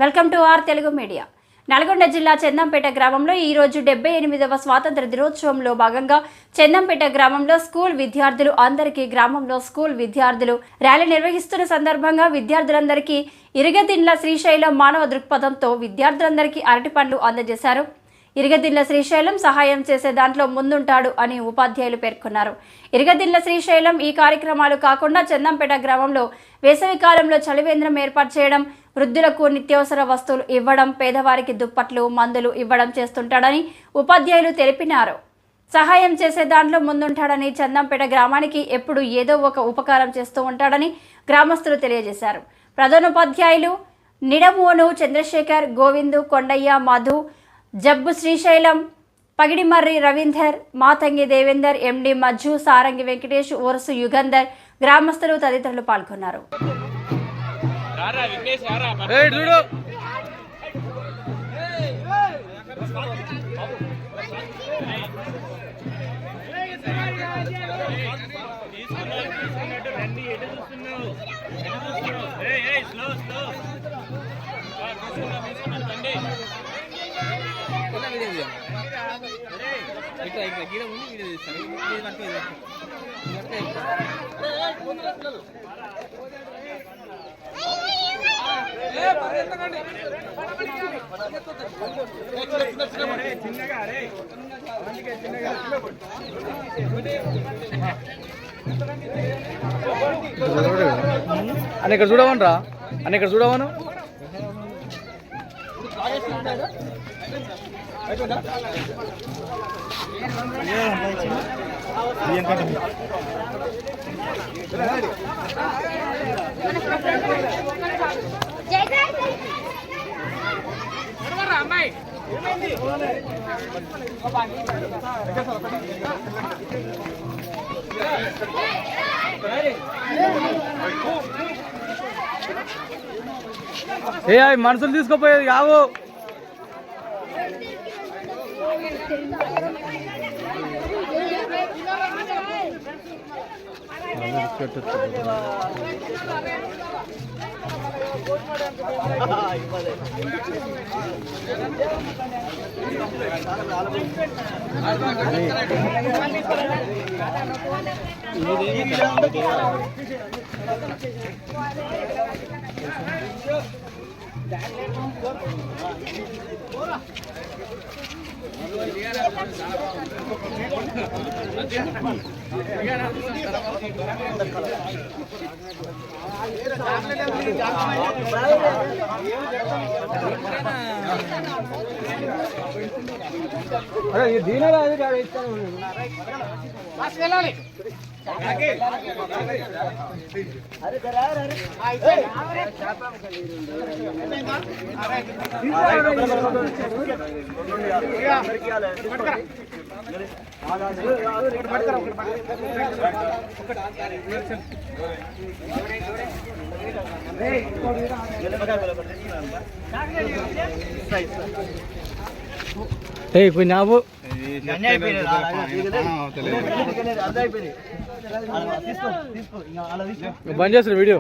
Welcome to our Telugu media. Nalgonda జిల్లా చందంపేట గ్రామంలో ఈరోజు 78వ స్వాతంత్ర దినోత్సవంలో భాగంగా చందంపేట గ్రామంలో స్కూల్ విద్యార్థులు గ్రామంలో స్కూల్ విద్యార్థులు ర్యాలీ నిర్వహిస్తున్న సందర్భంగా విద్యార్థులందరికీ ఇరగదిండ్ల శ్రీశైలం మానవ దృక్పథంతో విద్యార్థులందరికీ అరటిపండ్లు అందజేశారు. ఇరగదిండ్ల శ్రీశైలం సహాయం చేసే దాంట్లో ముందుంటాడు అని ఉపాధ్యాయులు పేర్కొన్నారు. ఇరగదిండ్ల శ్రీశైలం ఈ కార్యక్రమాలు కాకుండా చందంపేట గ్రామంలో వేసవి కాలంలో చలివేంద్రం ఏర్పాటు చేయడం, వృద్ధులకు నిత్యావసర వస్తువులు ఇవ్వడం, పేదవారికి దుప్పట్లు మందులు ఇవ్వడం చేస్తుంటాడని ఉపాధ్యాయులు తెలిపినారు. సహాయం చేసే దాంట్లో ముందుంటాడని, చందంపేట గ్రామానికి ఎప్పుడు ఏదో ఒక ఉపకారం చేస్తూ ఉంటాడని గ్రామస్తులు తెలియజేశారు. ప్రధానోపాధ్యాయులు నిడమోను చంద్రశేఖర్, గోవిందు, కొండయ్య, మధు, జబ్బు శ్రీశైలం, పగిడిమర్రి రవీందర్, మాతంగి దేవేందర్, ఎండి మజ్జు, సారంగి వెంకటేష్, ఓరసు యుగంధర్, గ్రామస్తులు తదితరులు పాల్గొన్నారు. అని ఇక్కడ చూడవను రా, అని ఇక్కడ చూడవను. ఏ మనుషులు తీసుకుపోయేది కావు. అరే దీని కొన్నావు బంద్ చేస్తారు వీడియో.